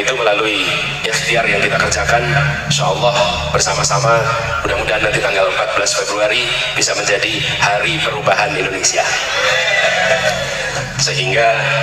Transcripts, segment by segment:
itu melalui ikhtiar yang kita kerjakan, insya Allah bersama-sama, mudah-mudahan nanti tanggal 14 Februari bisa menjadi hari perubahan Indonesia. Sehingga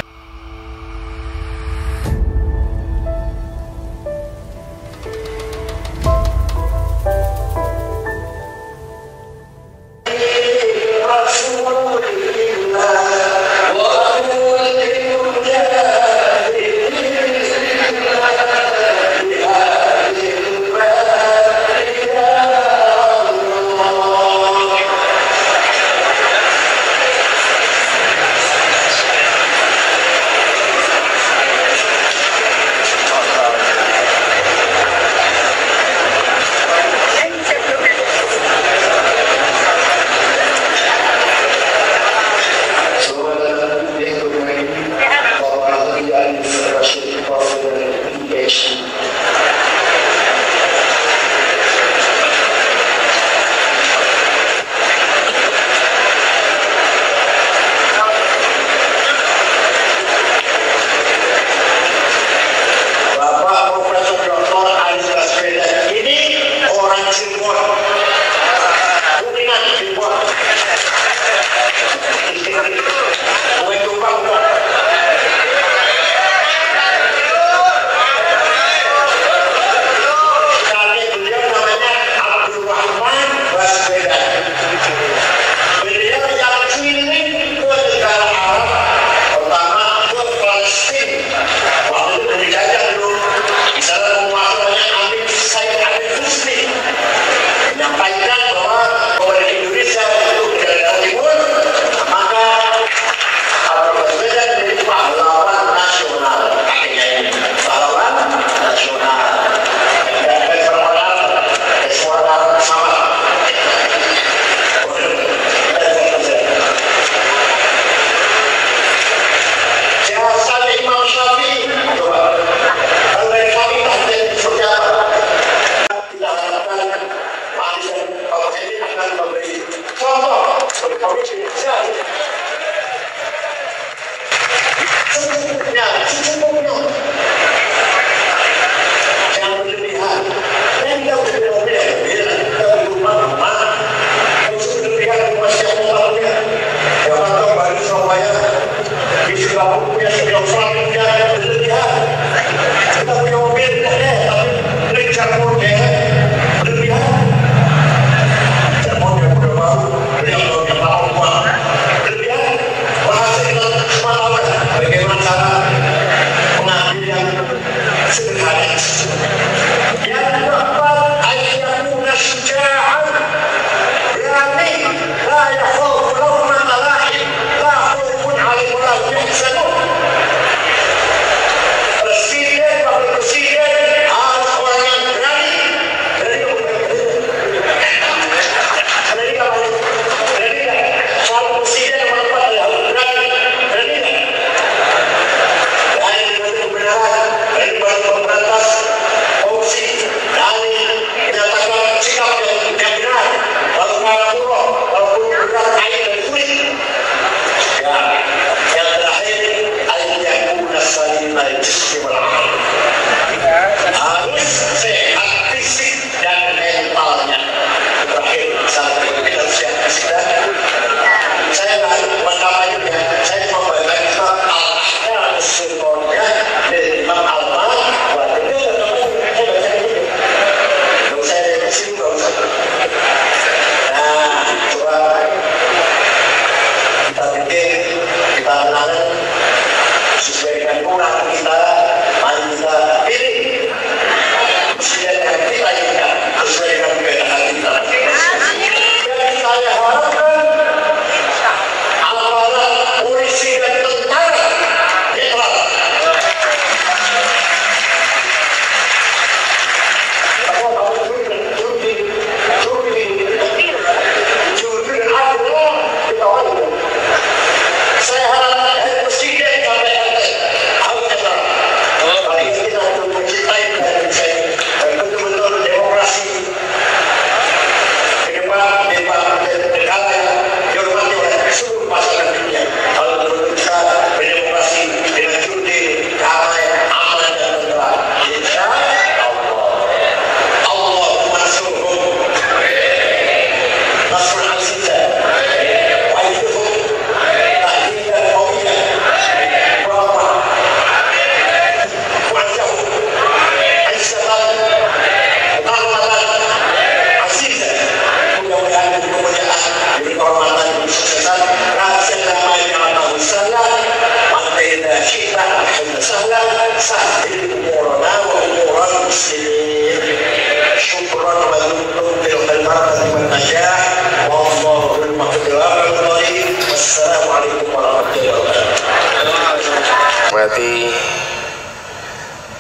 hormati,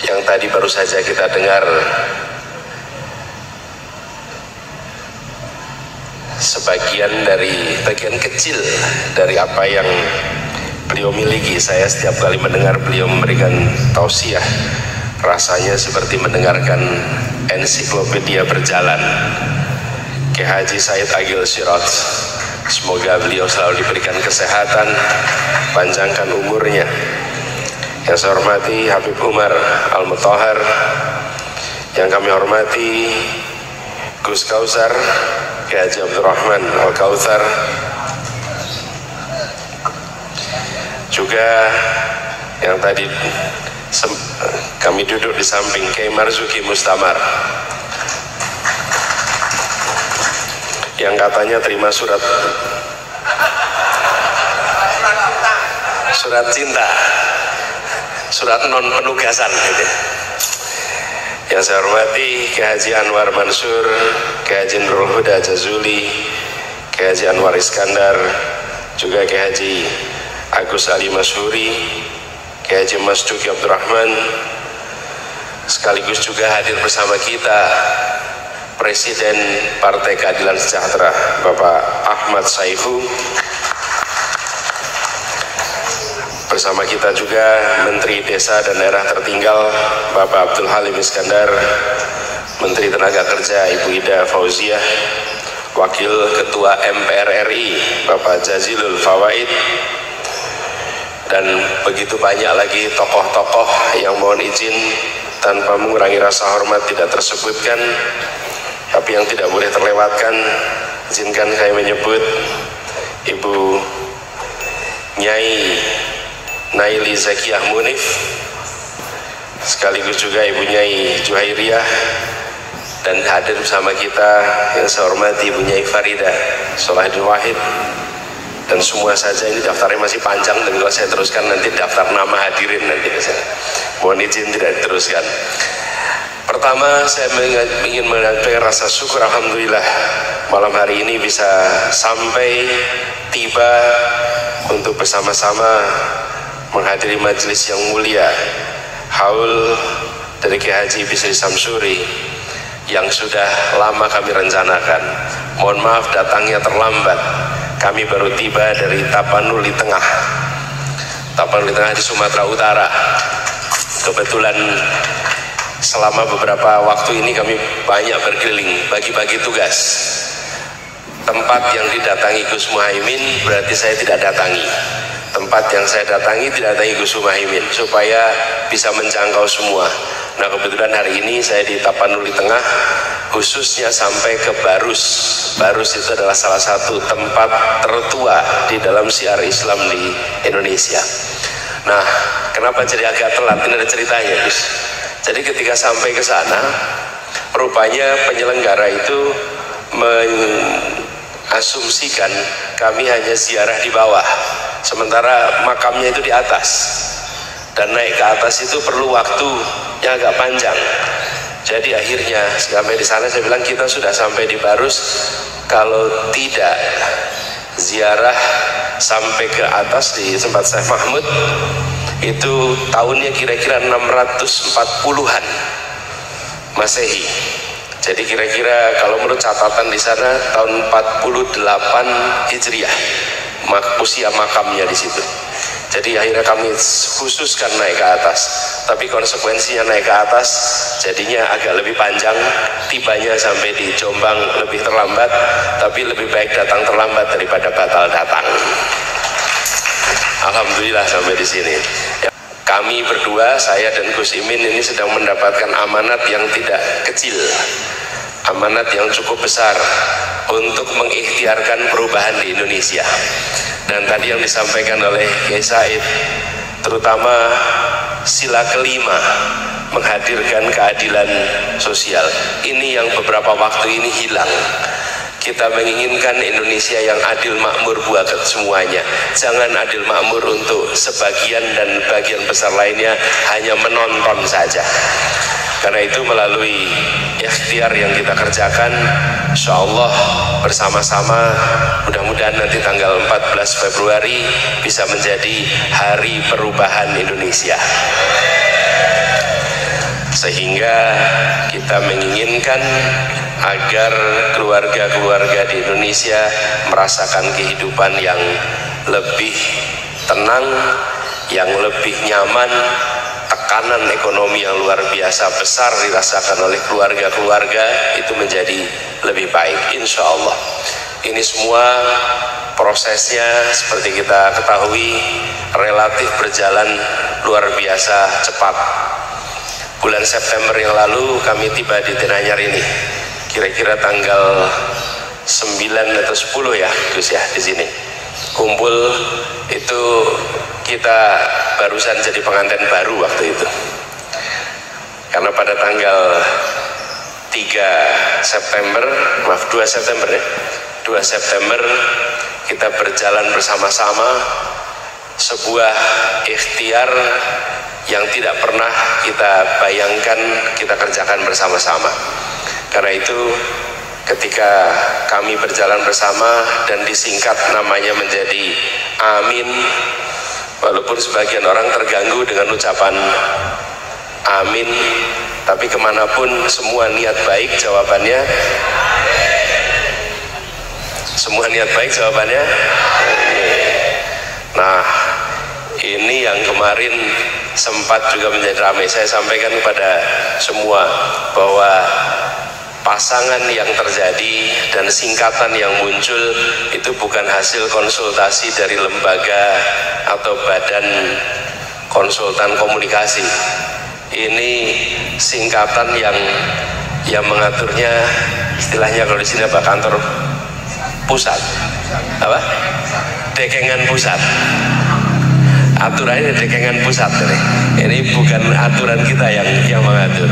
yang tadi baru saja kita dengar bagian kecil dari apa yang beliau miliki. Saya setiap kali mendengar beliau memberikan tausiah, rasanya seperti mendengarkan ensiklopedia berjalan. Kiai Haji Said Agil Sirot, semoga beliau selalu diberikan kesehatan, panjangkan umurnya. Yang saya hormati Habib Umar Al-Mutahhar, yang kami hormati Gus Kausar, Kiai Haji Abdurrahman Al-Kautsar, juga yang tadi kami duduk di samping Kiai Marzuki Mustamar, yang katanya terima surat cinta, surat non penugasan gitu. Yang saya hormati Kiai Haji Anwar Mansur, Kiai Haji Nurul Huda Jazuli, Kiai Haji Anwar Iskandar, juga Kiai Haji Agus Ali Masyuri, Kiai Haji Mas Duki Abdurrahman, sekaligus juga hadir bersama kita Presiden Partai Keadilan Sejahtera Bapak Ahmad Saifu, bersama kita juga Menteri Desa dan Daerah Tertinggal Bapak Abdul Halim Iskandar, Menteri Tenaga Kerja Ibu Ida Fauziah, Wakil Ketua MPR RI Bapak Jazilul Fawaid, dan begitu banyak lagi tokoh-tokoh yang mohon izin tanpa mengurangi rasa hormat tidak tersebutkan, tapi yang tidak boleh terlewatkan, izinkan saya menyebut Ibu Nyai Naili Zakiyah Munif, sekaligus juga Ibu Nyai Juhairiyah, dan hadir bersama kita yang saya hormati Ibu Nyai Farida Salahuddin Wahid, dan semua saja. Ini daftarnya masih panjang, dan kalau saya teruskan nanti daftar nama hadirin nanti mohon izin tidak diteruskan. Pertama, saya ingin menyampaikan rasa syukur, alhamdulillah malam hari ini bisa sampai tiba untuk bersama-sama menghadiri majelis yang mulia haul dari Kiai Haji Bisri Samsuri yang sudah lama kami rencanakan. Mohon maaf datangnya terlambat, kami baru tiba dari Tapanuli Tengah di Sumatera Utara. Kebetulan selama beberapa waktu ini kami banyak berkeliling bagi-bagi tugas. Tempat yang didatangi Gus Muhaimin berarti saya tidak datangi. Tempat yang saya datangi tidak datangi Gus Muhaimin, supaya bisa menjangkau semua. Nah, kebetulan hari ini saya di Tapanuli Tengah, khususnya sampai ke Barus. Barus itu adalah salah satu tempat tertua di dalam syiar Islam di Indonesia. Nah, kenapa jadi agak telat? Ini ada ceritanya, Gus. Jadi ketika sampai ke sana, rupanya penyelenggara itu mengasumsikan kami hanya ziarah di bawah, sementara makamnya itu di atas, dan naik ke atas itu perlu waktu yang agak panjang. Jadi akhirnya sampai di sana saya bilang kita sudah sampai di Barus, kalau tidak ziarah sampai ke atas di tempat Syekh Mahmud itu tahunnya kira-kira 640-an Masehi. Jadi kira-kira kalau menurut catatan di sana tahun 48 Hijriah usia makamnya di situ. Jadi akhirnya kami khususkan naik ke atas, tapi konsekuensinya naik ke atas jadinya agak lebih panjang, tibanya sampai di Jombang lebih terlambat, tapi lebih baik datang terlambat daripada batal datang. Alhamdulillah sampai di sini. Kami berdua, saya dan Gus Imin ini sedang mendapatkan amanat yang tidak kecil, amanat yang cukup besar untuk mengikhtiarkan perubahan di Indonesia. Dan tadi yang disampaikan oleh Kiai Said, terutama sila kelima, menghadirkan keadilan sosial. Ini yang beberapa waktu ini hilang. Kita menginginkan Indonesia yang adil makmur buat semuanya. Jangan adil makmur untuk sebagian dan bagian besar lainnya hanya menonton saja. Karena itu melalui ikhtiar yang kita kerjakan, insya Allah bersama-sama mudah-mudahan nanti tanggal 14 Februari bisa menjadi hari perubahan Indonesia. Sehingga kita menginginkan agar keluarga-keluarga di Indonesia merasakan kehidupan yang lebih tenang, yang lebih nyaman. Tekanan ekonomi yang luar biasa besar dirasakan oleh keluarga-keluarga itu menjadi lebih baik, insya Allah. Ini semua prosesnya seperti kita ketahui relatif berjalan luar biasa cepat. Bulan September yang lalu kami tiba di Denanyar ini, kira-kira tanggal 9 atau 10 ya Gus ya, di sini kumpul. Itu kita barusan jadi pengantin baru waktu itu, karena pada tanggal 2 September ya, 2 September kita berjalan bersama-sama sebuah ikhtiar yang tidak pernah kita bayangkan kita kerjakan bersama-sama. Karena itu ketika kami berjalan bersama dan disingkat namanya menjadi Amin, walaupun sebagian orang terganggu dengan ucapan Amin, tapi kemanapun semua niat baik jawabannya, semua niat baik jawabannya. Nah, ini yang kemarin sempat juga menjadi ramai. Saya sampaikan kepada semua bahwa pasangan yang terjadi dan singkatan yang muncul itu bukan hasil konsultasi dari lembaga atau badan konsultan komunikasi. Ini singkatan yang mengaturnya, istilahnya kalau di sini apa, kantor pusat, apa? Dekengan pusat. Aturannya dekengan pusat ini. Ini bukan aturan kita yang mengatur.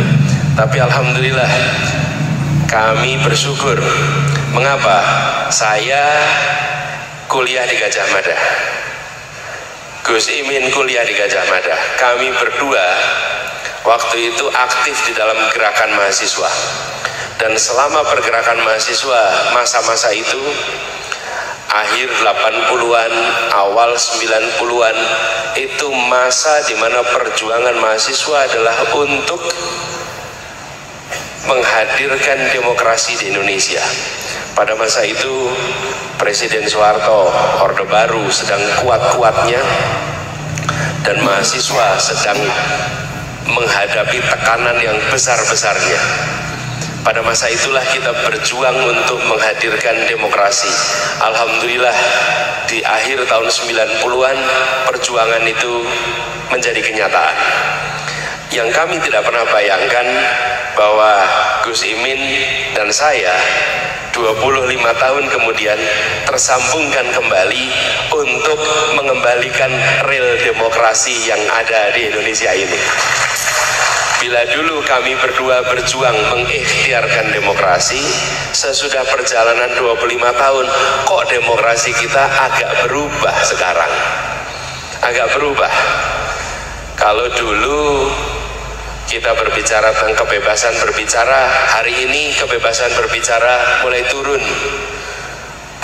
Tapi alhamdulillah kami bersyukur. Mengapa? Saya kuliah di Gajah Mada, Gus Imin kuliah di Gajah Mada. Kami berdua waktu itu aktif di dalam gerakan mahasiswa. Dan selama pergerakan mahasiswa, masa-masa itu akhir 80-an, awal 90-an, itu masa di mana perjuangan mahasiswa adalah untuk menghadirkan demokrasi di Indonesia. Pada masa itu Presiden Soeharto, Orde Baru sedang kuat-kuatnya dan mahasiswa sedang menghadapi tekanan yang besar-besarnya. Pada masa itulah kita berjuang untuk menghadirkan demokrasi. Alhamdulillah di akhir tahun 90-an perjuangan itu menjadi kenyataan. Yang kami tidak pernah bayangkan bahwa Gus Imin dan saya 25 tahun kemudian tersambungkan kembali untuk mengembalikan rel demokrasi yang ada di Indonesia ini. Bila dulu kami berdua berjuang mengikhtiarkan demokrasi, sesudah perjalanan 25 tahun, kok demokrasi kita agak berubah sekarang. Agak berubah. Kalau dulu kita berbicara tentang kebebasan berbicara, hari ini kebebasan berbicara mulai turun.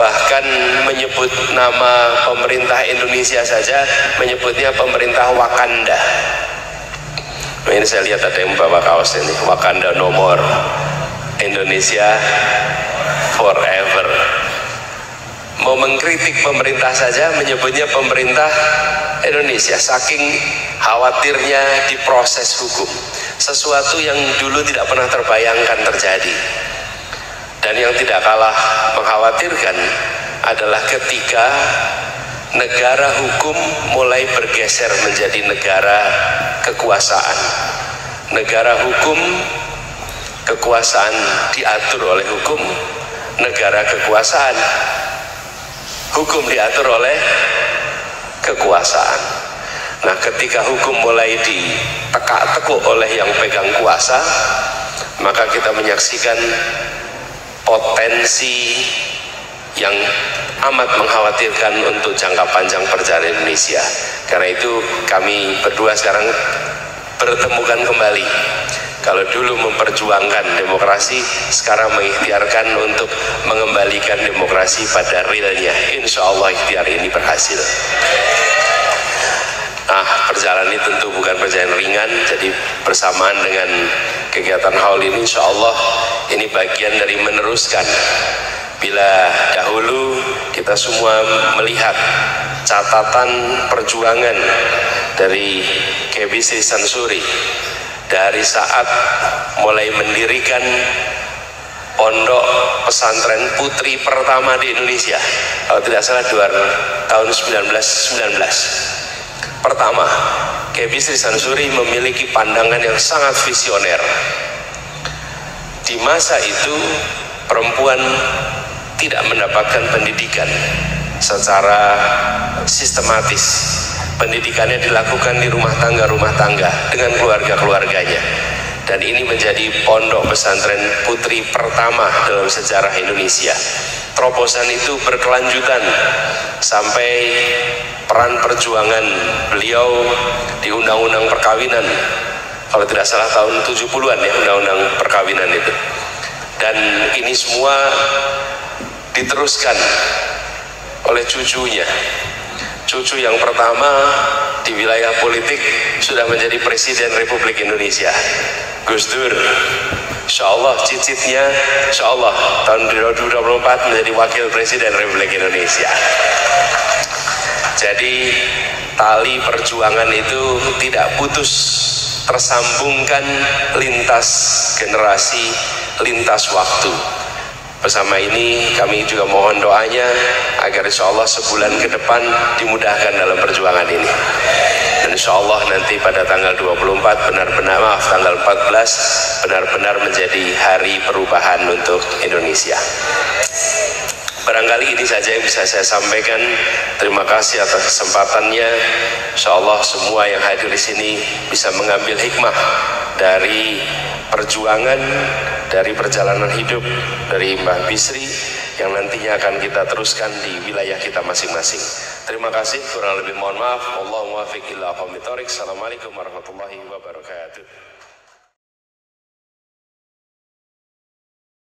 Bahkan menyebut nama pemerintah Indonesia saja, menyebutnya pemerintah Wakanda. Nah, ini saya lihat ada yang bawa kaos ini, Wakanda no more, Indonesia forever. Mau mengkritik pemerintah saja menyebutnya pemerintah Indonesia, saking khawatirnya diproses hukum, sesuatu yang dulu tidak pernah terbayangkan terjadi. Dan yang tidak kalah mengkhawatirkan adalah ketika negara hukum mulai bergeser menjadi negara kekuasaan. Negara hukum, kekuasaan diatur oleh hukum. Negara kekuasaan, hukum diatur oleh kekuasaan. Nah, ketika hukum mulai ditekuk oleh yang pegang kuasa, maka kita menyaksikan potensi yang amat mengkhawatirkan untuk jangka panjang perjalanan Indonesia. Karena itu kami berdua sekarang bertemukan kembali. Kalau dulu memperjuangkan demokrasi, sekarang mengikhtiarkan untuk mengembalikan demokrasi pada realnya. Insya Allah ikhtiar ini berhasil. Nah, perjalanan ini tentu bukan perjalanan ringan, jadi bersamaan dengan kegiatan haul ini, insya Allah ini bagian dari meneruskan. Bila dahulu kita semua melihat catatan perjuangan dari Kiai Bisri Sansuri dari saat mulai mendirikan pondok pesantren putri pertama di Indonesia, kalau tidak salah tahun 1919. Pertama, Kiai Bisri Sansuri memiliki pandangan yang sangat visioner. Di masa itu perempuan tidak mendapatkan pendidikan secara sistematis. Pendidikannya dilakukan di rumah tangga dengan keluarga-keluarganya. Dan ini menjadi pondok pesantren putri pertama dalam sejarah Indonesia. Terobosan itu berkelanjutan sampai peran perjuangan beliau di undang-undang perkawinan. Kalau tidak salah tahun 70-an ya, undang-undang perkawinan itu. Dan ini semua diteruskan oleh cucunya. Cucu yang pertama di wilayah politik sudah menjadi Presiden Republik Indonesia, Gus Dur. Insya Allah cicitnya, insya Allah tahun 2024 menjadi Wakil Presiden Republik Indonesia. Jadi tali perjuangan itu tidak putus, tersambungkan lintas generasi, lintas waktu. Bersama ini kami juga mohon doanya agar insya Allah sebulan ke depan dimudahkan dalam perjuangan ini. Dan insya Allah nanti pada tanggal 24 tanggal 14 benar-benar menjadi hari perubahan untuk Indonesia. Barangkali ini saja yang bisa saya sampaikan. Terima kasih atas kesempatannya. Insya Allah semua yang hadir di sini bisa mengambil hikmah dari perjuangan, dari perjalanan hidup dari Mbah Bisri yang nantinya akan kita teruskan di wilayah kita masing-masing. Terima kasih, kurang lebih mohon maaf. Wallahu muwaffiq ila aqwamit thoriq. Assalamualaikum warahmatullahi wabarakatuh.